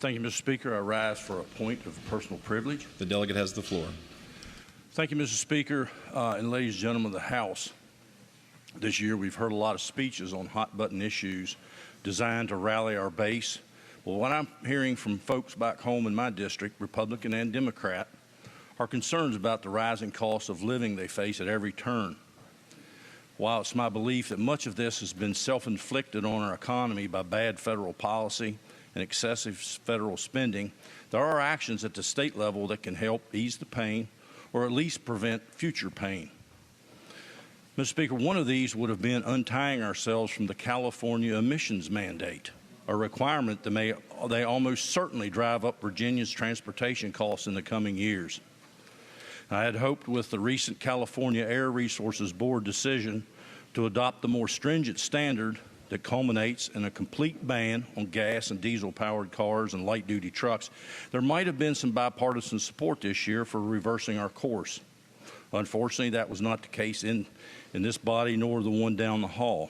Thank you, Mr. Speaker. I rise for a point of personal privilege. The delegate has the floor. Thank you, Mr. Speaker, and ladies and gentlemen of the House. This year we've heard a lot of speeches on hot-button issues designed to rally our base. Well, what I'm hearing from folks back home in my district, Republican and Democrat, are concerns about the rising cost of living they face at every turn. While it's my belief that much of this has been self-inflicted on our economy by bad federal policy and excessive federal spending, there are actions at the state level that can help ease the pain or at least prevent future pain. Mr. Speaker, one of these would have been untying ourselves from the California emissions mandate, a requirement that may almost certainly drive up Virginia's transportation costs in the coming years. I had hoped with the recent California Air Resources Board decision to adopt the more stringent standard that culminates in a complete ban on gas and diesel-powered cars and light-duty trucks, there might have been some bipartisan support this year for reversing our course. Unfortunately, that was not the case in this body nor the one down the hall.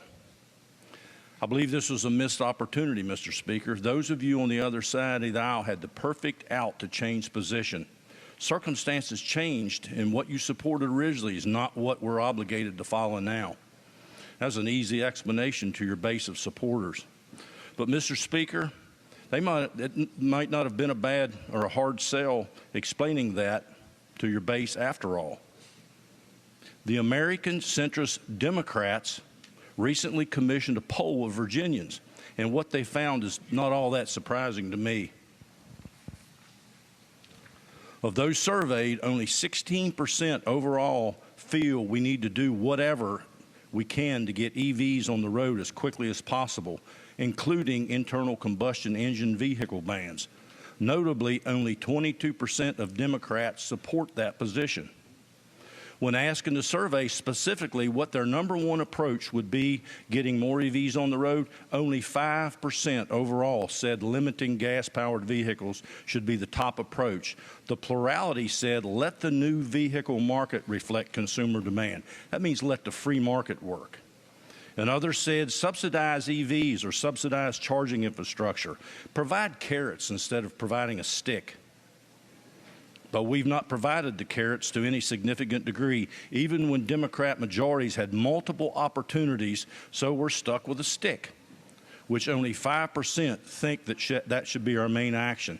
I believe this was a missed opportunity, Mr. Speaker. Those of you on the other side of the aisle had the perfect out to change position. Circumstances changed, and what you supported originally is not what we're obligated to follow now. That's an easy explanation to your base of supporters. But, Mr. Speaker, it might not have been a bad or a hard sell explaining that to your base after all. The American centrist Democrats recently commissioned a poll of Virginians, and what they found is not all that surprising to me. Of those surveyed, only 16% overall feel we need to do whatever we can to get EVs on the road as quickly as possible, including internal combustion engine vehicle bans. Notably, only 22% of Democrats support that position. When asked in the survey specifically what their number one approach would be getting more EVs on the road, only 5% overall said limiting gas-powered vehicles should be the top approach. The plurality said let the new vehicle market reflect consumer demand. That means let the free market work. And others said subsidize EVs or subsidize charging infrastructure. Provide carrots instead of providing a stick. But we've not provided the carrots to any significant degree, even when Democrat majorities had multiple opportunities, so we're stuck with a stick, which only 5% think that should be our main action.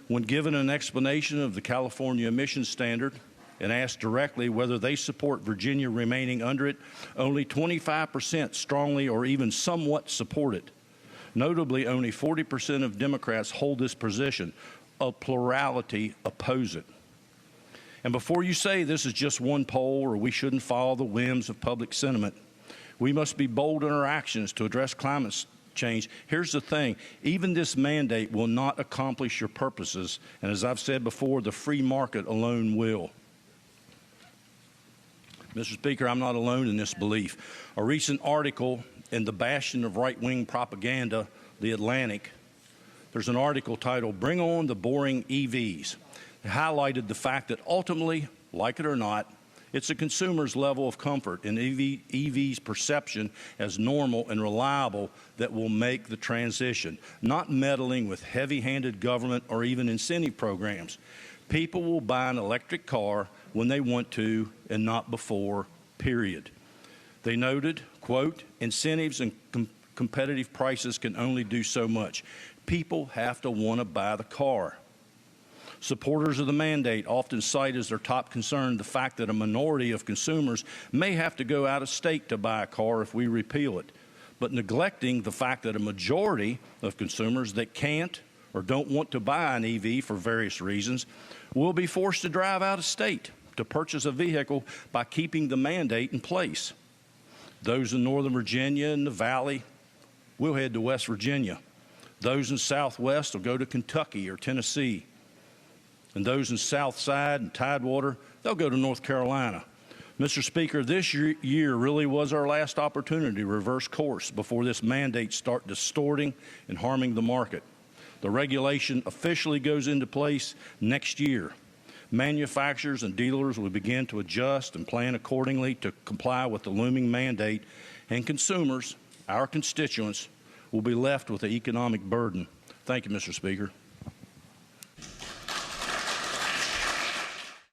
When given an explanation of the California emissions standard and asked directly whether they support Virginia remaining under it, only 25% strongly or even somewhat support it. Notably, only 40% of Democrats hold this position. A plurality oppose it. And before you say this is just one poll or we shouldn't follow the whims of public sentiment, we must be bold in our actions to address climate change. Here's the thing, even this mandate will not accomplish your purposes, and as I've said before, the free market alone will. Mr. Speaker, I'm not alone in this belief. A recent article in the bastion of right-wing propaganda, The Atlantic, there's an article titled, "Bring on the Boring EVs." It highlighted the fact that ultimately, like it or not, it's a consumer's level of comfort in EV's perception as normal and reliable that will make the transition, not meddling with heavy-handed government or even incentive programs. People will buy an electric car when they want to and not before, period. They noted, quote, incentives and competitive prices can only do so much. People have to want to buy the car. Supporters of the mandate often cite as their top concern the fact that a minority of consumers may have to go out of state to buy a car if we repeal it, but neglecting the fact that a majority of consumers that can't or don't want to buy an EV for various reasons will be forced to drive out of state to purchase a vehicle by keeping the mandate in place. Those in Northern Virginia and the Valley will head to West Virginia. Those in Southwest will go to Kentucky or Tennessee. And those in Southside and Tidewater, they'll go to North Carolina. Mr. Speaker, this year really was our last opportunity to reverse course before this mandate starts distorting and harming the market. The regulation officially goes into place next year. Manufacturers and dealers will begin to adjust and plan accordingly to comply with the looming mandate, and consumers, our constituents, will be left with the economic burden. Thank you, Mr. Speaker.